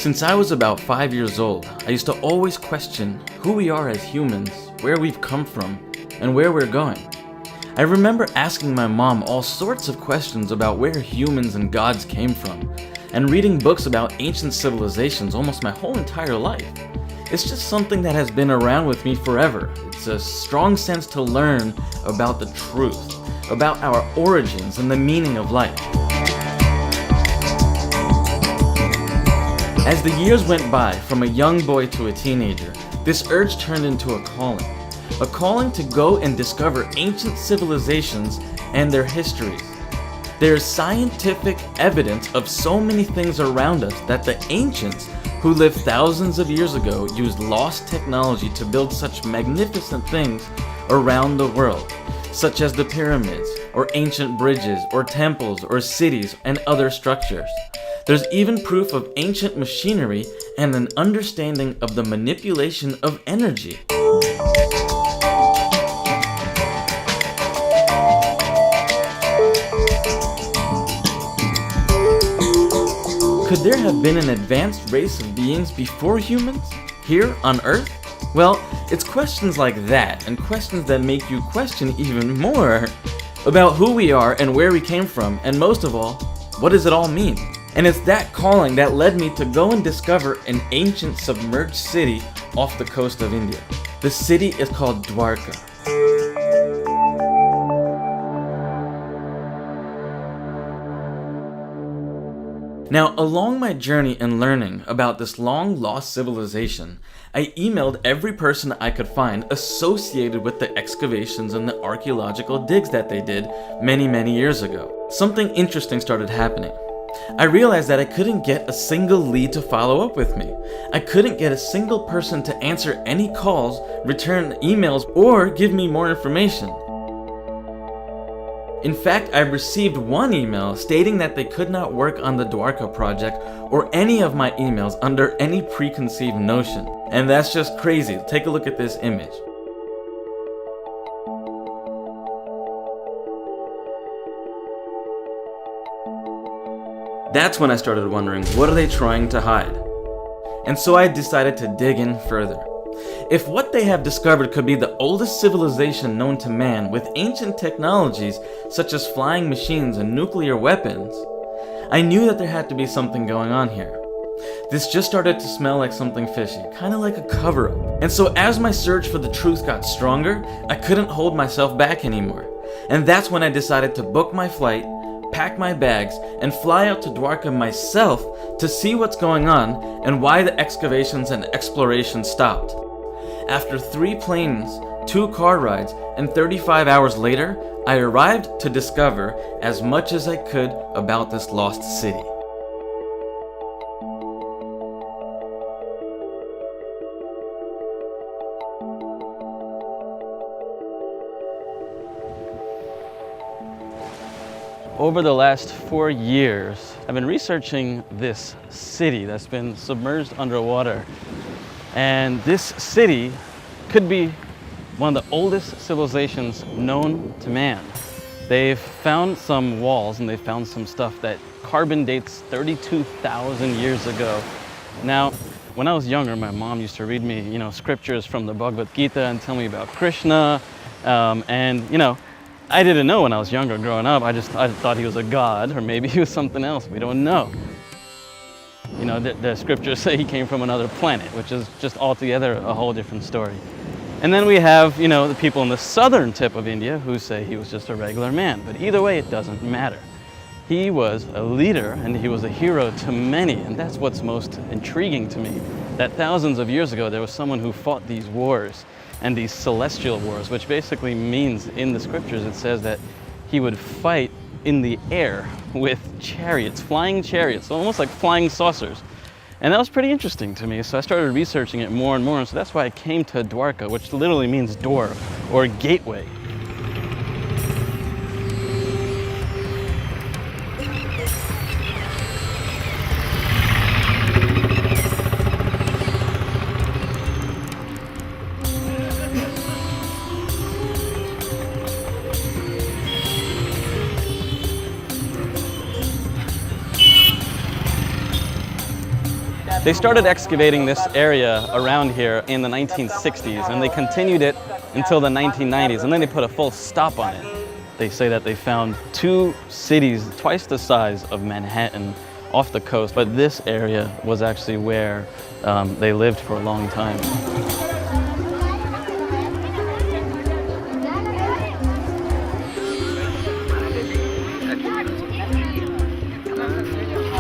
Since I was about 5 years old, I used to always question who we are as humans, where we've come from, and where we're going. I remember asking my mom all sorts of questions about where humans and gods came from, and reading books about ancient civilizations almost my whole entire life. It's just something that has been around with me forever. It's a strong sense to learn about the truth, about our origins and the meaning of life. As the years went by, from a young boy to a teenager, this urge turned into a calling to go and discover ancient civilizations and their histories. There is scientific evidence of so many things around us that the ancients, who lived thousands of years ago, used lost technology to build such magnificent things around the world, such as the pyramids, or ancient bridges, or temples, or cities, and other structures. There's even proof of ancient machinery and an understanding of the manipulation of energy. Could there have been an advanced race of beings before humans, here on Earth? Well, it's questions like that, and questions that make you question even more about who we are and where we came from, and most of all, what does it all mean? And it's that calling that led me to go and discover an ancient submerged city off the coast of India. The city is called Dwarka. Now, along my journey in learning about this long-lost civilization, I emailed every person I could find associated with the excavations and the archaeological digs that they did many years ago. Something interesting started happening. I realized that I couldn't get a single lead to follow up with me. I couldn't get a single person to answer any calls, return emails, or give me more information. In fact, I received one email stating that they could not work on the Dwarka project or any of my emails under any preconceived notion. And that's just crazy. Take a look at this image. That's when I started wondering, what are they trying to hide? And so I decided to dig in further. If what they have discovered could be the oldest civilization known to man with ancient technologies such as flying machines and nuclear weapons, I knew that there had to be something going on here. This just started to smell like something fishy, kind of like a cover-up. And so as my search for the truth got stronger, I couldn't hold myself back anymore. And that's when I decided to book my flight, pack my bags, and fly out to Dwarka myself to see what's going on and why the excavations and exploration stopped. After 3 planes, 2 car rides, and 35 hours later, I arrived to discover as much as I could about this lost city. Over the last 4 years, I've been researching this city that's been submerged underwater. And this city could be one of the oldest civilizations known to man. They've found some walls and they've found some stuff that carbon dates 32,000 years ago. Now, when I was younger, my mom used to read me, scriptures from the Bhagavad Gita and tell me about Krishna. I didn't know when I was younger growing up. I thought he was a god, or maybe he was something else. We don't know. The scriptures say he came from another planet, which is just altogether a whole different story. And then we have, the people in the southern tip of India who say he was just a regular man. But either way, it doesn't matter. He was a leader and he was a hero to many. And that's what's most intriguing to me, that thousands of years ago, there was someone who fought these wars and these celestial wars, which basically means in the scriptures, it says that he would fight in the air with chariots, flying chariots, almost like flying saucers. And that was pretty interesting to me, so I started researching it more and more, and so that's why I came to Dwarka, which literally means door or gateway. They started excavating this area around here in the 1960s, and they continued it until the 1990s, and then they put a full stop on it. They say that they found 2 cities twice the size of Manhattan off the coast, but this area was actually where they lived for a long time.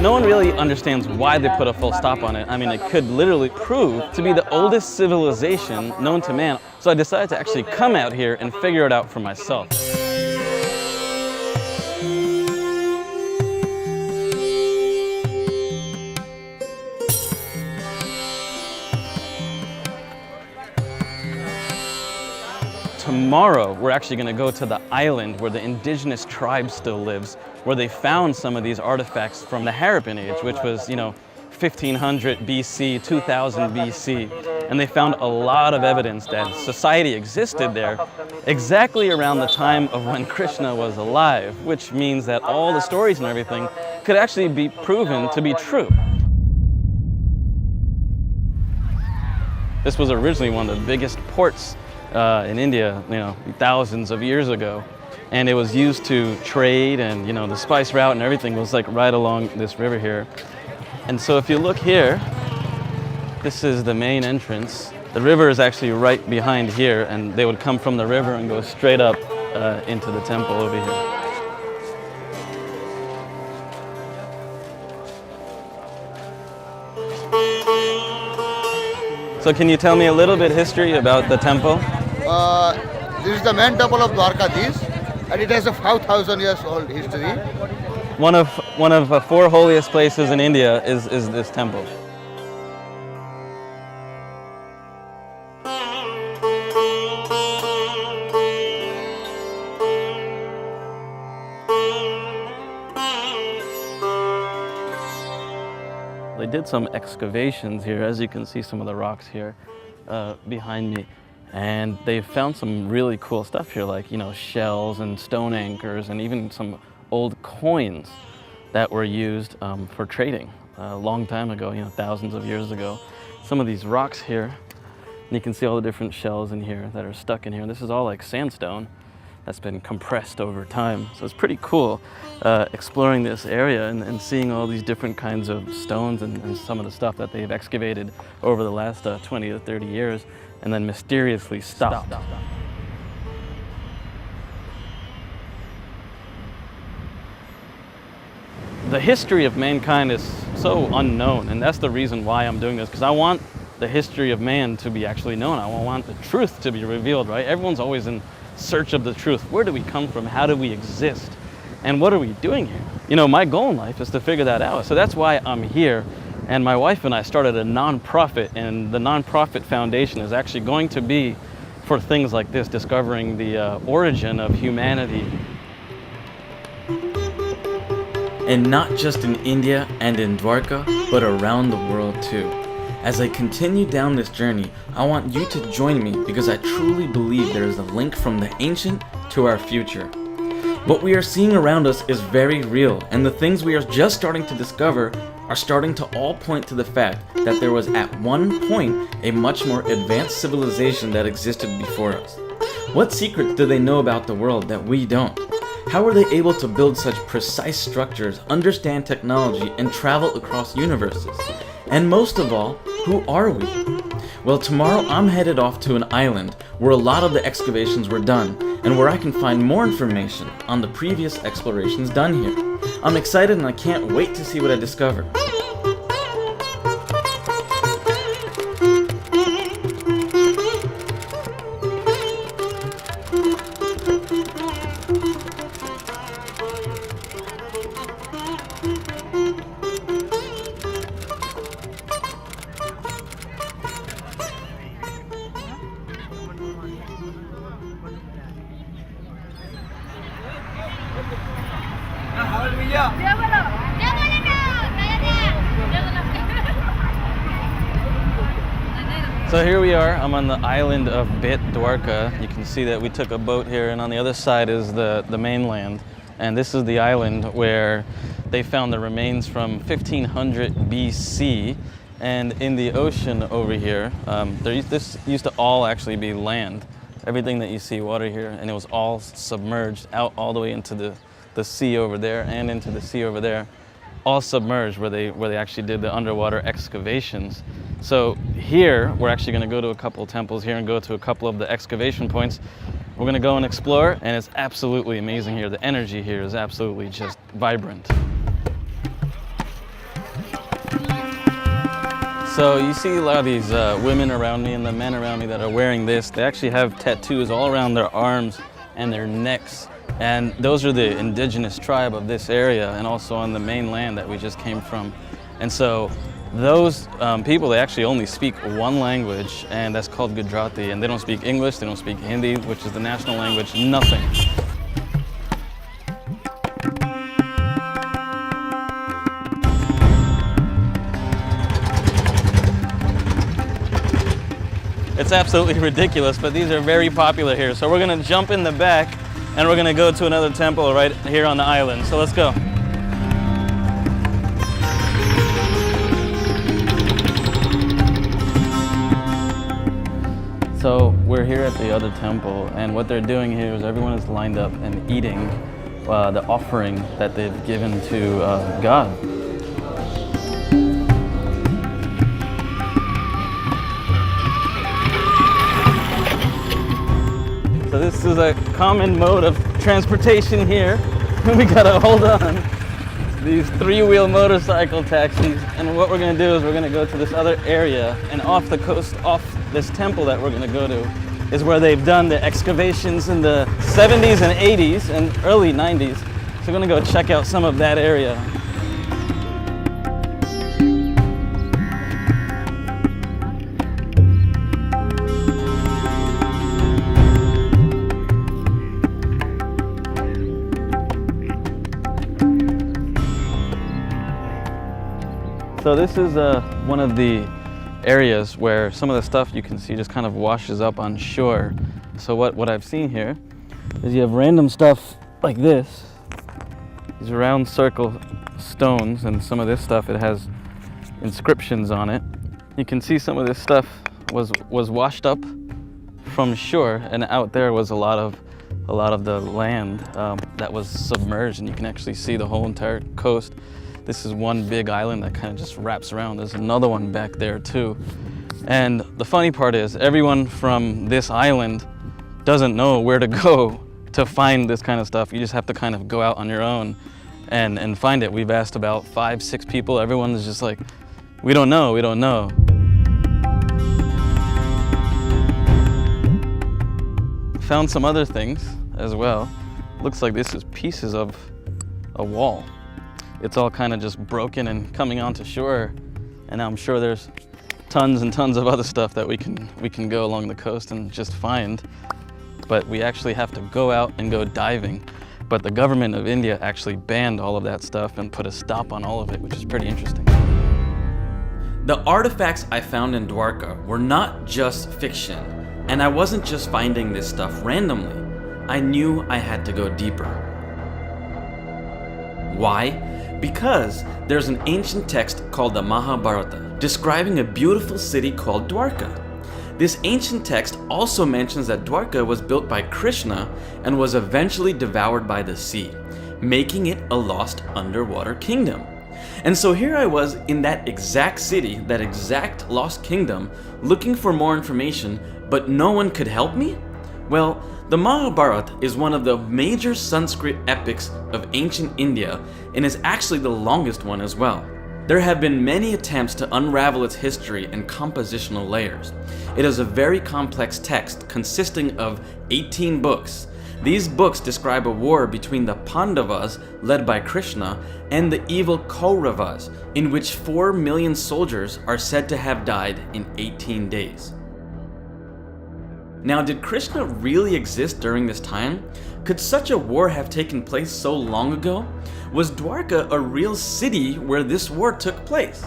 No one really understands why they put a full stop on it. I mean, it could literally prove to be the oldest civilization known to man. So I decided to actually come out here and figure it out for myself. Tomorrow, we're actually going to go to the island where the indigenous tribe still lives, where they found some of these artifacts from the Harappan Age, which was, 1500 BC, 2000 BC. And they found a lot of evidence that society existed there exactly around the time of when Krishna was alive, which means that all the stories and everything could actually be proven to be true. This was originally one of the biggest ports in India, thousands of years ago. And it was used to trade, and the spice route and everything was like right along this river here. And so if you look here, this is the main entrance. The river is actually right behind here, and they would come from the river and go straight up into the temple over here. So can you tell me a little bit history about the temple? This is the main temple of Dwarka, and it has a 5,000 years old history. One of the 4 holiest places in India is this temple. They did some excavations here, as you can see some of the rocks here behind me. And they found some really cool stuff here, like, shells and stone anchors, and even some old coins that were used for trading a long time ago, thousands of years ago. Some of these rocks here, and you can see all the different shells in here that are stuck in here. This is all like sandstone that's been compressed over time. So it's pretty cool exploring this area and seeing all these different kinds of stones and some of the stuff that they've excavated over the last 20 to 30 years. And then mysteriously stopped. The history of mankind is so unknown, and that's the reason why I'm doing this, because I want the history of man to be actually known. I want the truth to be revealed, right? Everyone's always in search of the truth. Where do we come from? How do we exist? And what are we doing here? My goal in life is to figure that out. So that's why I'm here. And my wife and I started a nonprofit, and the nonprofit foundation is actually going to be for things like this, discovering the origin of humanity. And not just in India and in Dwarka, but around the world too. As I continue down this journey, I want you to join me because I truly believe there is a link from the ancient to our future. What we are seeing around us is very real, and the things we are just starting to discover are starting to all point to the fact that there was at one point a much more advanced civilization that existed before us. What secrets do they know about the world that we don't? How were they able to build such precise structures, understand technology, and travel across universes? And most of all, who are we? Well, tomorrow I'm headed off to an island where a lot of the excavations were done, and where I can find more information on the previous explorations done here. I'm excited and I can't wait to see what I discover. So here we are, I'm on the island of Dwarka. You can see that we took a boat here, and on the other side is the mainland. And this is the island where they found the remains from 1500 BC. And in the ocean over here, this used to all actually be land. Everything that you see water here, and it was all submerged out all the way into the sea over there and into the sea over there, all submerged where they actually did the underwater excavations. So here, we're actually gonna go to a couple temples here and go to a couple of the excavation points. We're gonna go and explore, and it's absolutely amazing here. The energy here is absolutely just vibrant. So you see a lot of these women around me and the men around me that are wearing this. They actually have tattoos all around their arms and their necks. And those are the indigenous tribe of this area and also on the mainland that we just came from. And so those people, they actually only speak one language, and that's called Gujarati. And they don't speak English, they don't speak Hindi, which is the national language, nothing. It's absolutely ridiculous, but these are very popular here. So we're gonna jump in the back and we're gonna go to another temple right here on the island. So let's go. So we're here at the other temple, and what they're doing here is everyone is lined up and eating the offering that they've given to God. So this is a common mode of transportation here. We gotta hold on. These three-wheel motorcycle taxis. And what we're gonna do is we're gonna go to this other area, and off the coast, off this temple that we're gonna go to, is where they've done the excavations in the 70s and 80s and early 90s. So we're gonna go check out some of that area. So this is one of the areas where some of the stuff you can see just kind of washes up on shore. So what I've seen here is you have random stuff like this, these round circle stones, and some of this stuff, it has inscriptions on it. You can see some of this stuff was washed up from shore, and out there was a lot of the land that was submerged, and you can actually see the whole entire coast. This is one big island that kind of just wraps around. There's another one back there too. And the funny part is everyone from this island doesn't know where to go to find this kind of stuff. You just have to kind of go out on your own and find it. We've asked about 5, 6 people. Everyone is just like, we don't know, we don't know. Found some other things as well. Looks like this is pieces of a wall. It's all kind of just broken and coming onto shore, and I'm sure there's tons and tons of other stuff that we can go along the coast and just find, but we actually have to go out and go diving. But the government of India actually banned all of that stuff and put a stop on all of it, which is pretty interesting. The artifacts I found in Dwarka were not just fiction, and I wasn't just finding this stuff randomly. I knew I had to go deeper. Why? Because there's an ancient text called the Mahabharata describing a beautiful city called Dwarka. This ancient text also mentions that Dwarka was built by Krishna and was eventually devoured by the sea, making it a lost underwater kingdom. And so here I was in that exact city, that exact lost kingdom, looking for more information, but no one could help me? Well, the Mahabharata is one of the major Sanskrit epics of ancient India and is actually the longest one as well. There have been many attempts to unravel its history and compositional layers. It is a very complex text consisting of 18 books. These books describe a war between the Pandavas, led by Krishna, and the evil Kauravas, in which 4 million soldiers are said to have died in 18 days. Now, did Krishna really exist during this time? Could such a war have taken place so long ago? Was Dwarka a real city where this war took place?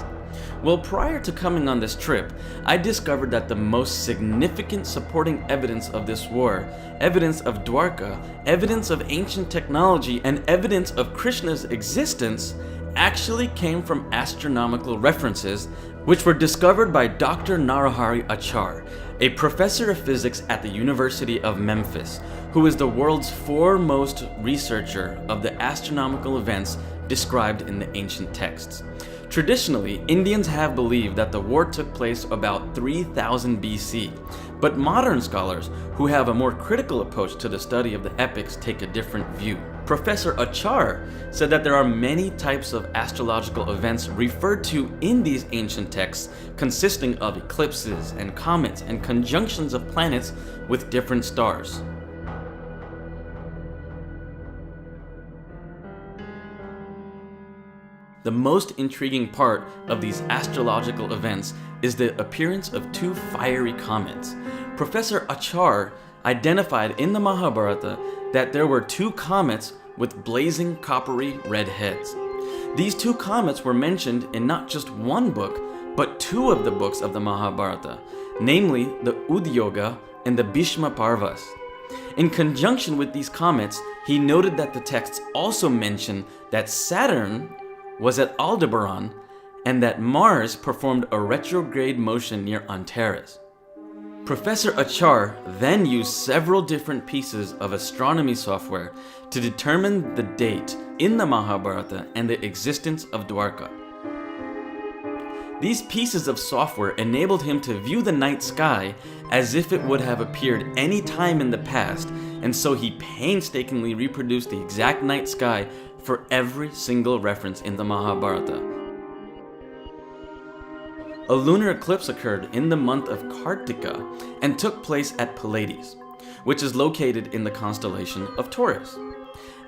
Well, prior to coming on this trip, I discovered that the most significant supporting evidence of this war, evidence of Dwarka, evidence of ancient technology, and evidence of Krishna's existence actually came from astronomical references which were discovered by Dr. Narahari Achar, a professor of physics at the University of Memphis, who is the world's foremost researcher of the astronomical events described in the ancient texts. Traditionally, Indians have believed that the war took place about 3000 BC, but modern scholars who have a more critical approach to the study of the epics take a different view. Professor Achar said that there are many types of astrological events referred to in these ancient texts, consisting of eclipses and comets and conjunctions of planets with different stars. The most intriguing part of these astrological events is the appearance of two fiery comets. Professor Achar identified in the Mahabharata that there were two comets with blazing coppery red heads. These two comets were mentioned in not just one book, but two of the books of the Mahabharata, namely the Udyoga and the Bhishma Parvas. In conjunction with these comets, he noted that the texts also mention that Saturn was at Aldebaran and that Mars performed a retrograde motion near Antares. Professor Achar then used several different pieces of astronomy software to determine the date in the Mahabharata and the existence of Dwarka. These pieces of software enabled him to view the night sky as if it would have appeared any time in the past, and so he painstakingly reproduced the exact night sky for every single reference in the Mahabharata. A lunar eclipse occurred in the month of Kartika and took place at Pleiades, which is located in the constellation of Taurus.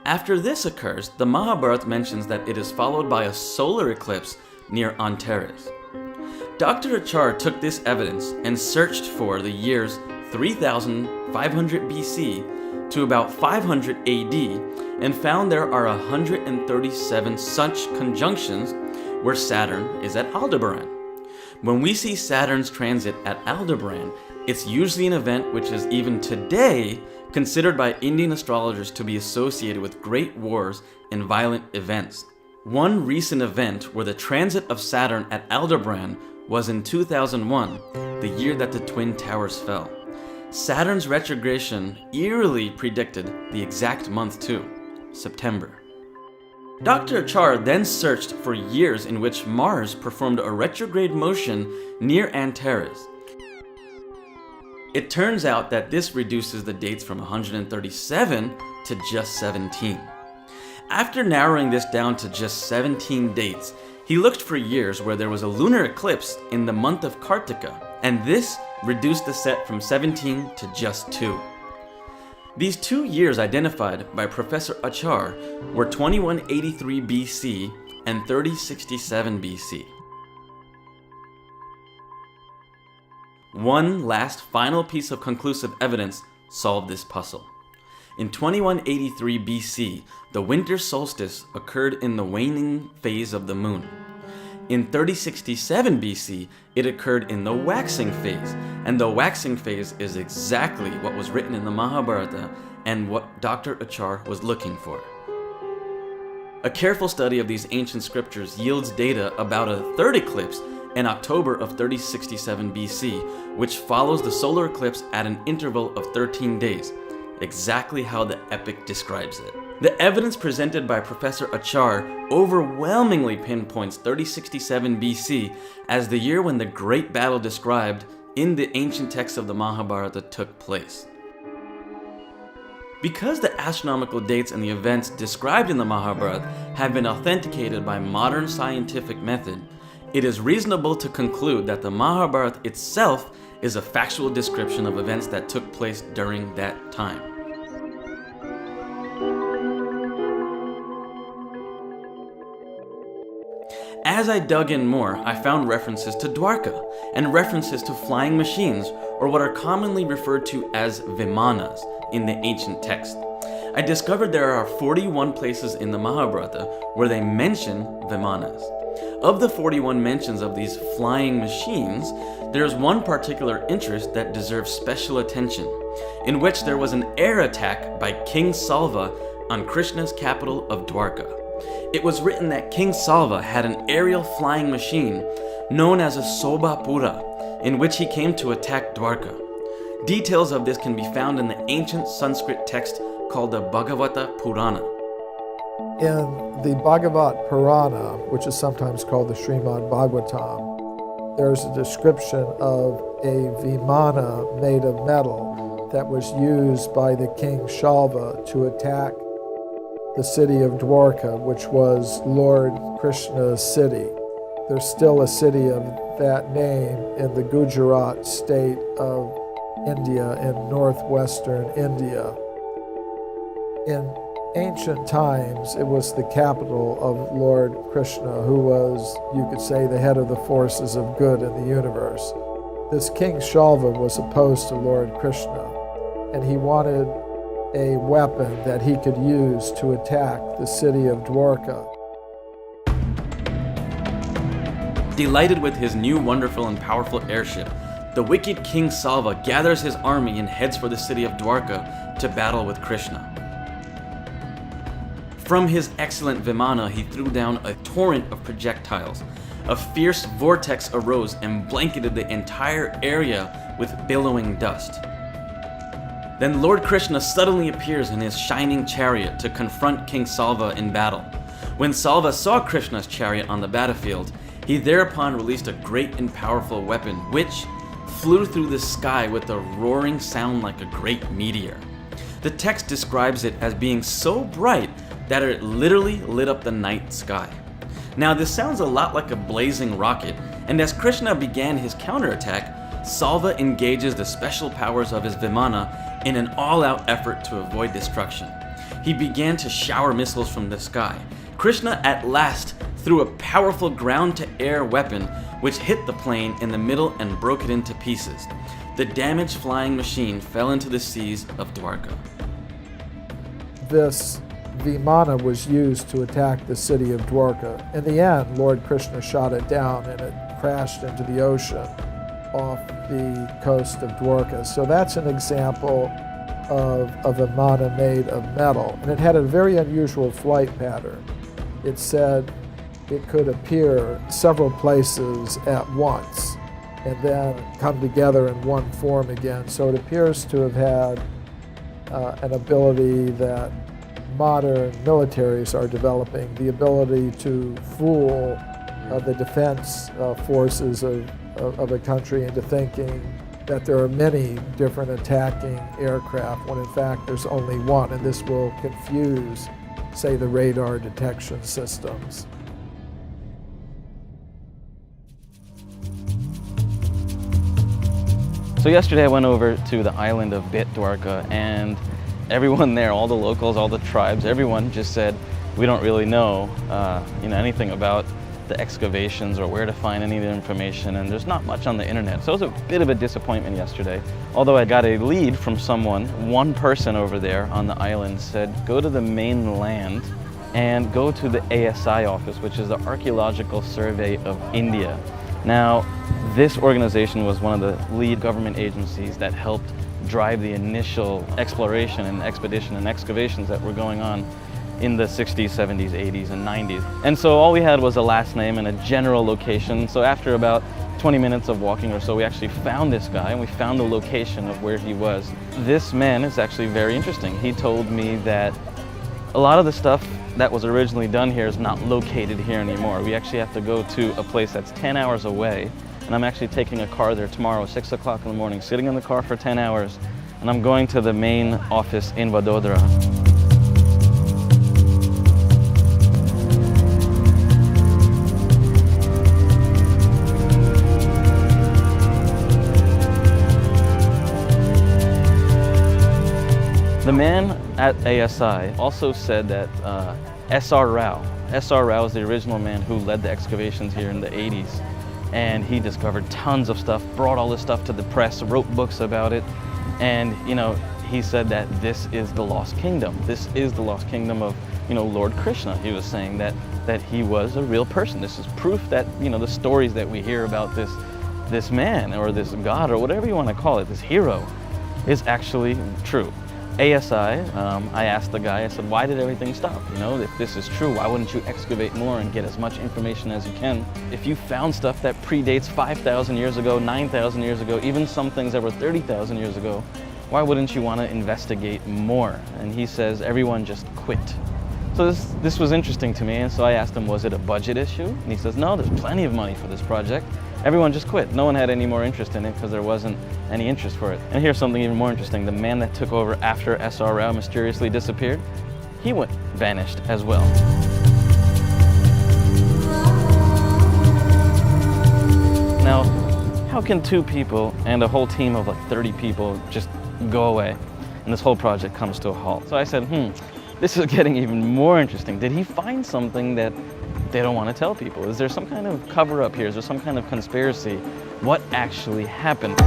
After this occurs, the Mahabharata mentions that it is followed by a solar eclipse near Antares. Dr. Achar took this evidence and searched for the years 3500 BC to about 500 AD and found there are 137 such conjunctions where Saturn is at Aldebaran. When we see Saturn's transit at Aldebaran, it's usually an event which is even today considered by Indian astrologers to be associated with great wars and violent events. One recent event where the transit of Saturn at Aldebaran was in 2001, the year that the Twin Towers fell. Saturn's retrogression eerily predicted the exact month too, September. Dr. Achar then searched for years in which Mars performed a retrograde motion near Antares. It turns out that this reduces the dates from 137 to just 17. After narrowing this down to just 17 dates, he looked for years where there was a lunar eclipse in the month of Kartika, and this reduced the set from 17 to just 2. These 2 years identified by Professor Achar were 2183 BC and 3067 BC. One last final piece of conclusive evidence solved this puzzle. In 2183 BC, the winter solstice occurred in the waning phase of the moon. In 3067 BC, it occurred in the waxing phase, and the waxing phase is exactly what was written in the Mahabharata and what Dr. Achar was looking for. A careful study of these ancient scriptures yields data about a third eclipse in October of 3067 BC, which follows the solar eclipse at an interval of 13 days, exactly how the epic describes it. The evidence presented by Professor Achar overwhelmingly pinpoints 3067 BC as the year when the great battle described in the ancient texts of the Mahabharata took place. Because the astronomical dates and the events described in the Mahabharata have been authenticated by modern scientific method, it is reasonable to conclude that the Mahabharata itself is a factual description of events that took place during that time. As I dug in more, I found references to Dwarka and references to flying machines, or what are commonly referred to as Vimanas in the ancient text. I discovered there are 41 places in the Mahabharata where they mention Vimanas. Of the 41 mentions of these flying machines, there is one particular interest that deserves special attention, in which there was an air attack by King Salva on Krishna's capital of Dwarka. It was written that King Salva had an aerial flying machine known as a Sobhapura, in which he came to attack Dwarka. Details of this can be found in the ancient Sanskrit text called the Bhagavata Purana. In the Bhagavat Purana, which is sometimes called the Srimad Bhagavatam, there's a description of a vimana made of metal that was used by the king Shalva to attack the city of Dwarka, which was Lord Krishna's city. There's still a city of that name in the Gujarat state of India, in northwestern India. In ancient times, it was the capital of Lord Krishna, who was, you could say, the head of the forces of good in the universe. This King Shalva was opposed to Lord Krishna, and he wanted a weapon that he could use to attack the city of Dwarka. Delighted with his new wonderful and powerful airship, the wicked King Salva gathers his army and heads for the city of Dwarka to battle with Krishna. From his excellent Vimana, he threw down a torrent of projectiles. A fierce vortex arose and blanketed the entire area with billowing dust. Then Lord Krishna suddenly appears in his shining chariot to confront King Salva in battle. When Salva saw Krishna's chariot on the battlefield, he thereupon released a great and powerful weapon, which flew through the sky with a roaring sound like a great meteor. The text describes it as being so bright that it literally lit up the night sky. Now this sounds a lot like a blazing rocket, and as Krishna began his counterattack, Salva engages the special powers of his Vimana in an all-out effort to avoid destruction. He began to shower missiles from the sky. Krishna at last threw a powerful ground-to-air weapon which hit the plane in the middle and broke it into pieces. The damaged flying machine fell into the seas of Dwarka. This Vimana was used to attack the city of Dwarka. In the end, Lord Krishna shot it down and it crashed into the ocean off the coast of Dwarka. So that's an example of a Vimana made of metal. And it had a very unusual flight pattern. It said it could appear several places at once and then come together in one form again. So it appears to have had an ability that modern militaries are developing, the ability to fool the defense forces of a country into thinking that there are many different attacking aircraft when in fact there's only one, and this will confuse, say, the radar detection systems. So yesterday I went over to the island of Dwarka, and everyone there, all the locals, all the tribes, everyone just said, we don't really know, anything about the excavations or where to find any of the information, and there's not much on the internet. So it was a bit of a disappointment yesterday. Although I got a lead from someone, one person over there on the island said, go to the mainland and go to the ASI office, which is the Archaeological Survey of India. Now, this organization was one of the lead government agencies that helped drive the initial exploration and expedition and excavations that were going on in the 60s, 70s, 80s, and 90s. And so all we had was a last name and a general location. So after about 20 minutes of walking or so, we actually found this guy and we found the location of where he was. This man is actually very interesting. He told me that a lot of the stuff that was originally done here is not located here anymore. We actually have to go to a place that's 10 hours away, and I'm actually taking a car there tomorrow, 6 o'clock in the morning, sitting in the car for 10 hours, and I'm going to the main office in Vadodara. The man at ASI also said that S.R. Rao is the original man who led the excavations here in the 80s. And he discovered tons of stuff, brought all this stuff to the press, wrote books about it. And, he said that this is the lost kingdom. This is the lost kingdom of, Lord Krishna. He was saying that he was a real person. This is proof that, the stories that we hear about this man or this god or whatever you want to call it, this hero, is actually true. ASI, I asked the guy, I said, why did everything stop? You know, if this is true, why wouldn't you excavate more and get as much information as you can? If you found stuff that predates 5,000 years ago, 9,000 years ago, even some things that were 30,000 years ago, why wouldn't you want to investigate more? And he says, everyone just quit. So this was interesting to me, and so I asked him, was it a budget issue? And he says, no, there's plenty of money for this project. Everyone just quit. No one had any more interest in it because there wasn't any interest for it. And here's something even more interesting. The man that took over after S.R. Rao mysteriously disappeared, he vanished as well. Now, how can two people and a whole team of like 30 people just go away and this whole project comes to a halt? So I said, this is getting even more interesting. Did he find something that they don't want to tell people? Is there some kind of cover-up here? Is there some kind of conspiracy? What actually happened?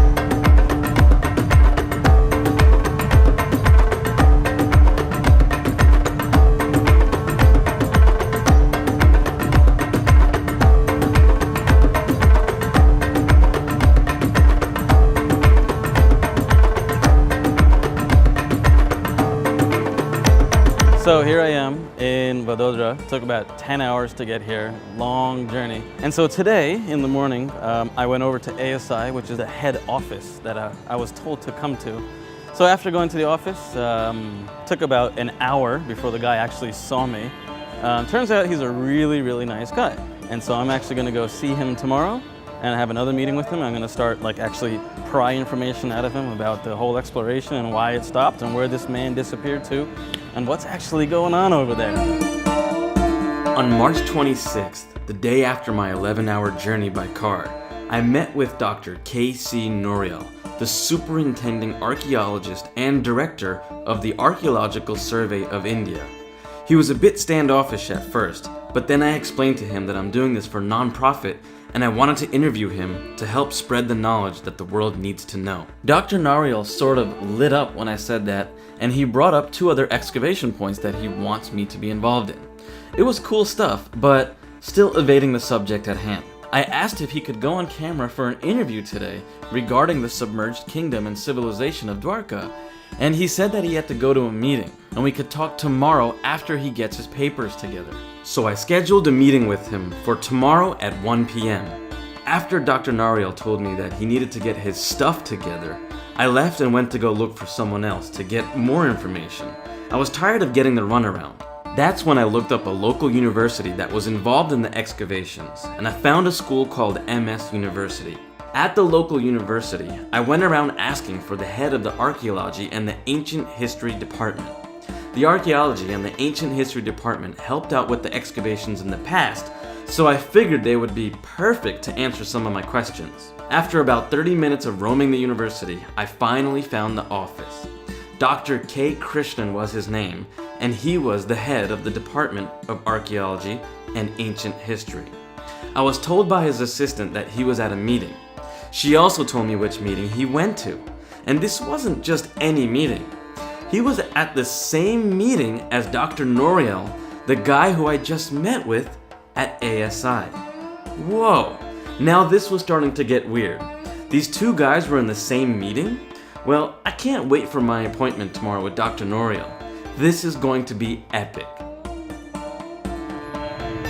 So here I am in Vadodara. It took about 10 hours to get here, long journey. And so today in the morning, I went over to ASI, which is the head office that I was told to come to. So after going to the office, took about an hour before the guy actually saw me. Turns out he's a really, really nice guy. And so I'm actually gonna go see him tomorrow and have another meeting with him. I'm gonna start actually pry information out of him about the whole exploration and why it stopped and where this man disappeared to and what's actually going on over there. On March 26th, the day after my 11-hour journey by car, I met with Dr. K.C. Noriel, the superintending archaeologist and director of the Archaeological Survey of India. He was a bit standoffish at first, but then I explained to him that I'm doing this for non-profit and I wanted to interview him to help spread the knowledge that the world needs to know. Dr. Nariel sort of lit up when I said that, and he brought up 2 other excavation points that he wants me to be involved in. It was cool stuff, but still evading the subject at hand. I asked if he could go on camera for an interview today regarding the submerged kingdom and civilization of Dwarka, and he said that he had to go to a meeting, and we could talk tomorrow after he gets his papers together. So I scheduled a meeting with him for tomorrow at 1 p.m. After Dr. Nariel told me that he needed to get his stuff together, I left and went to go look for someone else to get more information. I was tired of getting the runaround. That's when I looked up a local university that was involved in the excavations, and I found a school called MS University. At the local university, I went around asking for the head of the archaeology and the ancient history department. The archaeology and the ancient history department helped out with the excavations in the past, so I figured they would be perfect to answer some of my questions. After about 30 minutes of roaming the university, I finally found the office. Dr. K. Krishnan was his name, and he was the head of the Department of Archaeology and Ancient History. I was told by his assistant that he was at a meeting. She also told me which meeting he went to, and this wasn't just any meeting. He was at the same meeting as Dr. Noriel, the guy who I just met with at ASI. Whoa, now this was starting to get weird. These 2 guys were in the same meeting? Well, I can't wait for my appointment tomorrow with Dr. Noriel. This is going to be epic.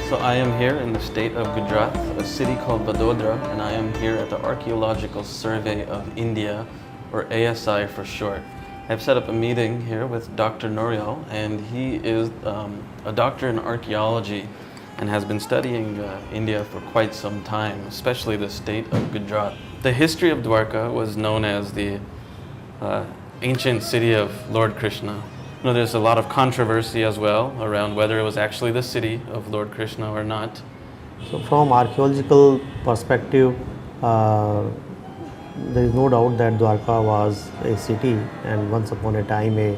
So I am here in the state of Gujarat, a city called Vadodara, and I am here at the Archaeological Survey of India, or ASI for short. I've set up a meeting here with Dr. Noriel, and he is a doctor in archaeology and has been studying India for quite some time, especially the state of Gujarat. The history of Dwarka was known as the ancient city of Lord Krishna. You know, there's a lot of controversy as well around whether it was actually the city of Lord Krishna or not. So from archaeological perspective, there is no doubt that Dwarka was a city, and once upon a time a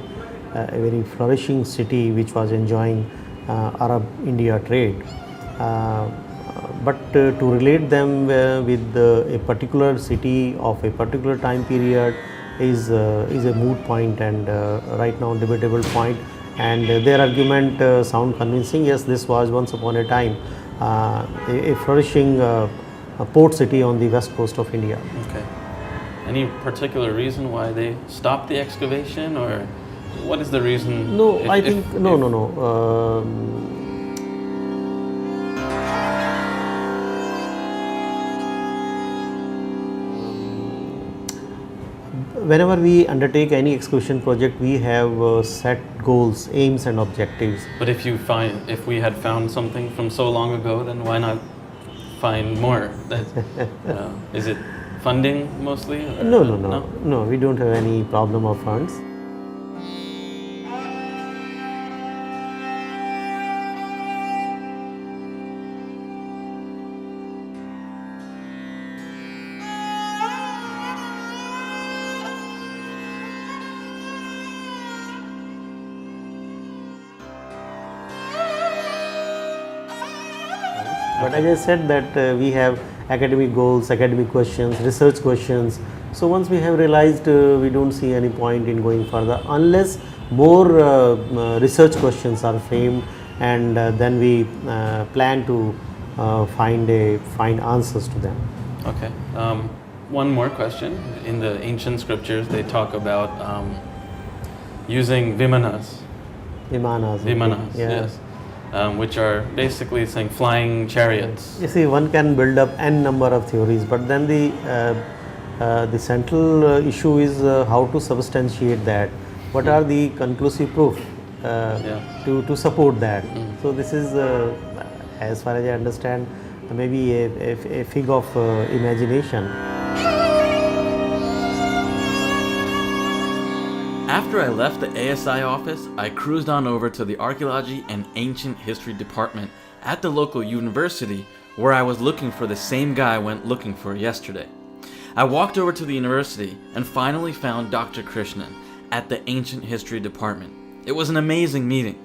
very flourishing city which was enjoying Arab-India trade. But to relate them with a particular city of a particular time period is a moot point and right now debatable point, and their argument sound convincing. Yes, this was once upon a time a flourishing port city on the west coast of India. Okay. Any particular reason why they stopped the excavation, or What is the reason? No, if- I if- think if- no. Whenever we undertake any excavation project, we have set goals, aims, and objectives. But if we had found something from so long ago, then why not find more? Is it funding mostly? or- No. We don't have any problem of funds. But as I said that we have academic goals, academic questions, research questions. So once we have realized we don't see any point in going further unless more research questions are framed, and then we plan to find answers to them. Okay. One more question. In the ancient scriptures, they talk about using vimanas. Vimanas. Yes. Which are basically saying flying chariots. You see, one can build up n number of theories, but then the central issue is how to substantiate that. What are the conclusive proof to support that? So this is, as far as I understand, maybe a fig of imagination. After I left the ASI office, I cruised on over to the Archaeology and Ancient History Department at the local university where I was looking for the same guy I went looking for yesterday. I walked over to the university and finally found Dr. Krishnan at the Ancient History Department. It was an amazing meeting.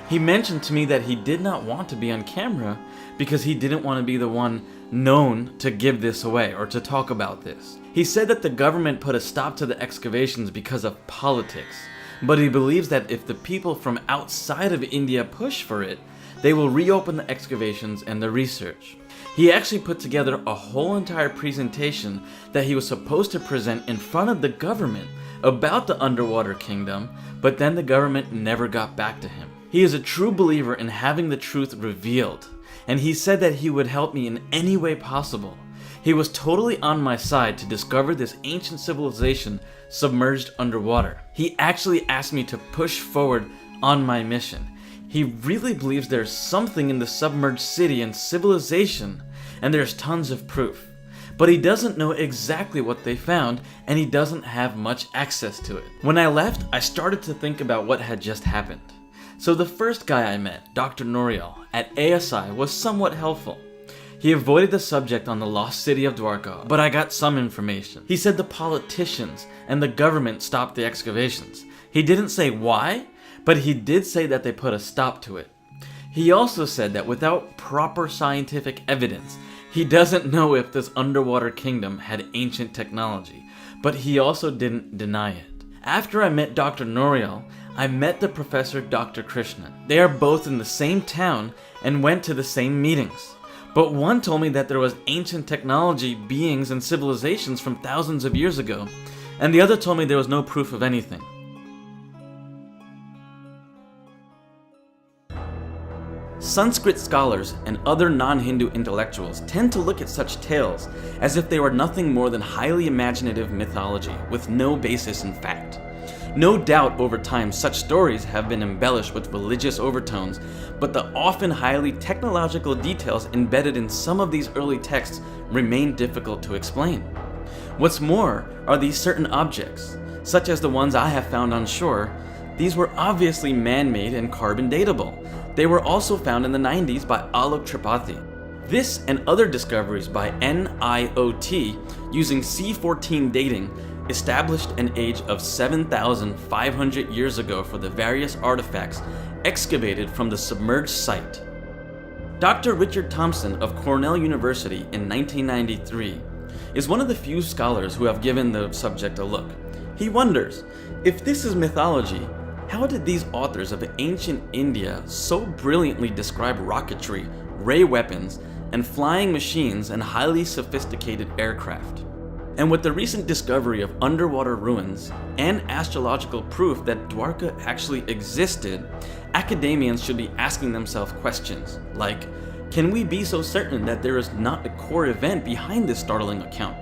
He mentioned to me that he did not want to be on camera because he didn't want to be the one known to give this away or to talk about this. He said that the government put a stop to the excavations because of politics, but he believes that if the people from outside of India push for it, they will reopen the excavations and the research. He actually put together a whole entire presentation that he was supposed to present in front of the government about the underwater kingdom, but then the government never got back to him. He is a true believer in having the truth revealed, and he said that he would help me in any way possible. He was totally on my side to discover this ancient civilization submerged underwater. He actually asked me to push forward on my mission. He really believes there's something in the submerged city and civilization, and there's tons of proof. But he doesn't know exactly what they found, and he doesn't have much access to it. When I left, I started to think about what had just happened. So the first guy I met, Dr. Noriel, at ASI was somewhat helpful. He avoided the subject on the lost city of Dwarka, but I got some information. He said the politicians and the government stopped the excavations. He didn't say why, but he did say that they put a stop to it. He also said that without proper scientific evidence, he doesn't know if this underwater kingdom had ancient technology, but he also didn't deny it. After I met Dr. Noriel, I met the professor Dr. Krishnan. They are both in the same town and went to the same meetings. But one told me that there was ancient technology, beings, and civilizations from thousands of years ago, and the other told me there was no proof of anything. Sanskrit scholars and other non-Hindu intellectuals tend to look at such tales as if they were nothing more than highly imaginative mythology with no basis in fact. No doubt over time such stories have been embellished with religious overtones, but the often highly technological details embedded in some of these early texts remain difficult to explain. What's more are these certain objects, such as the ones I have found on shore. These were obviously man-made and carbon datable. They were also found in the 90s by Alok Tripathi. This and other discoveries by NIOT using C14 dating established an age of 7,500 years ago for the various artifacts excavated from the submerged site. Dr. Richard Thompson of Cornell University in 1993 is one of the few scholars who have given the subject a look. He wonders, if this is mythology, how did these authors of ancient India so brilliantly describe rocketry, ray weapons, and flying machines and highly sophisticated aircraft? And with the recent discovery of underwater ruins and astrological proof that Dwarka actually existed, academians should be asking themselves questions like, can we be so certain that there is not a core event behind this startling account?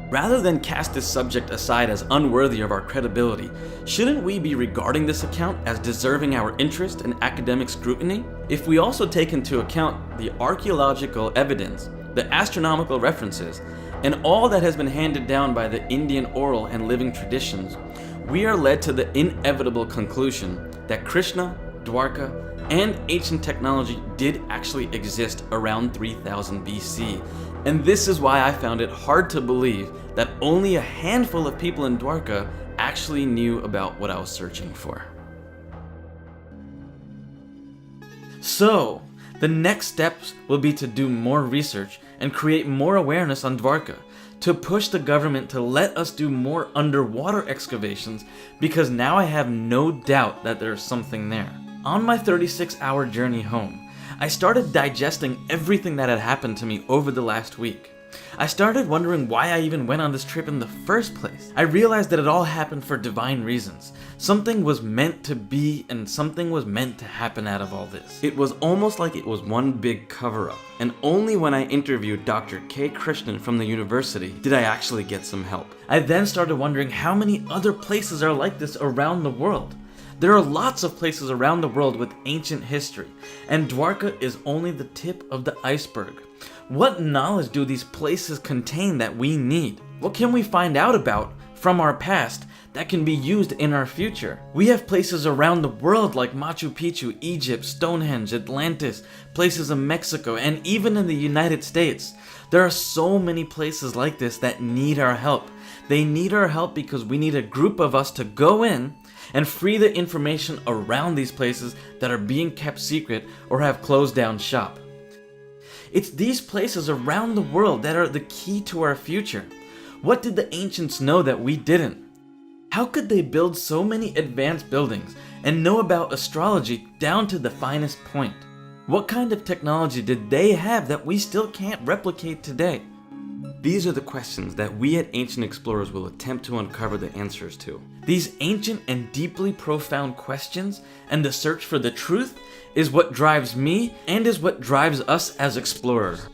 Rather than cast this subject aside as unworthy of our credibility, shouldn't we be regarding this account as deserving our interest and academic scrutiny? If we also take into account the archaeological evidence, the astronomical references, and all that has been handed down by the Indian oral and living traditions, we are led to the inevitable conclusion that Krishna, Dwarka, and ancient technology did actually exist around 3000 BC. And this is why I found it hard to believe that only a handful of people in Dwarka actually knew about what I was searching for. So, the next steps will be to do more research and create more awareness on Dwarka, to push the government to let us do more underwater excavations, because now I have no doubt that there's something there. On my 36-hour journey home, I started digesting everything that had happened to me over the last week. I started wondering why I even went on this trip in the first place. I realized that it all happened for divine reasons. Something was meant to be and something was meant to happen out of all this. It was almost like it was one big cover-up, and only when I interviewed Dr. K. Krishnan from the university did I actually get some help. I then started wondering how many other places are like this around the world. There are lots of places around the world with ancient history, and Dwarka is only the tip of the iceberg. What knowledge do these places contain that we need? What can we find out about from our past that can be used in our future? We have places around the world like Machu Picchu, Egypt, Stonehenge, Atlantis, places in Mexico, and even in the United States. There are so many places like this that need our help. They need our help because we need a group of us to go in and free the information around these places that are being kept secret or have closed down shop. It's these places around the world that are the key to our future. What did the ancients know that we didn't? How could they build so many advanced buildings and know about astrology down to the finest point? What kind of technology did they have that we still can't replicate today? These are the questions that we at Ancient Explorers will attempt to uncover the answers to. These ancient and deeply profound questions and the search for the truth is what drives me and is what drives us as explorers.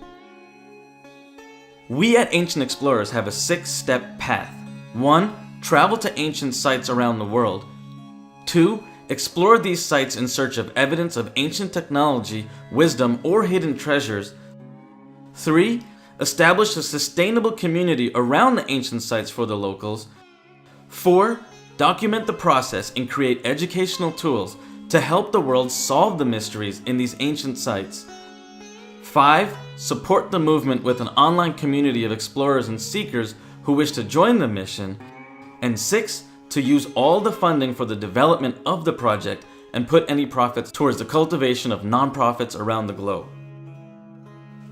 We at Ancient Explorers have a 6-step path. 1. Travel to ancient sites around the world. 2. Explore these sites in search of evidence of ancient technology, wisdom, or hidden treasures. 3. Establish a sustainable community around the ancient sites for the locals. 4. Document the process and create educational tools to help the world solve the mysteries in these ancient sites. 5. Support the movement with an online community of explorers and seekers who wish to join the mission. And 6. To use all the funding for the development of the project and put any profits towards the cultivation of nonprofits around the globe.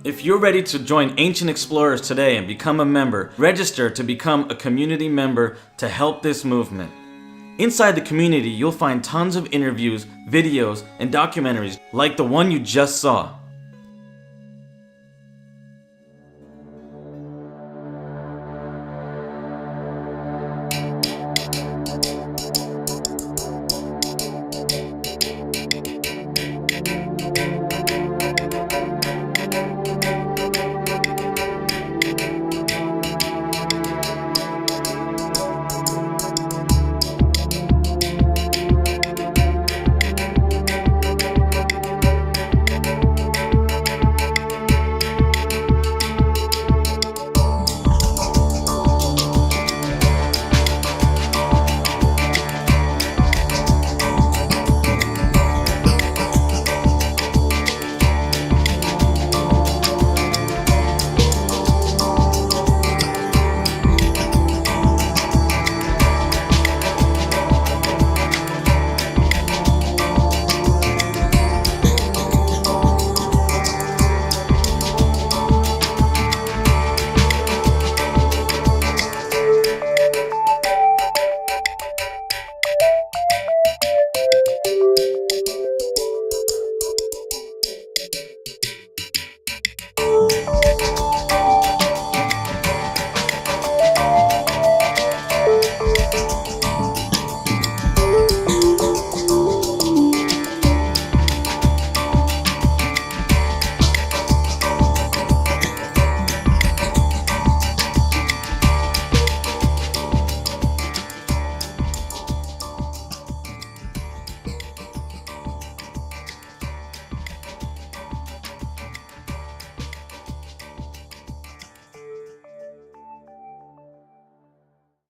If you're ready to join Ancient Explorers today and become a member, register to become a community member to help this movement. Inside the community, you'll find tons of interviews, videos, and documentaries like the one you just saw.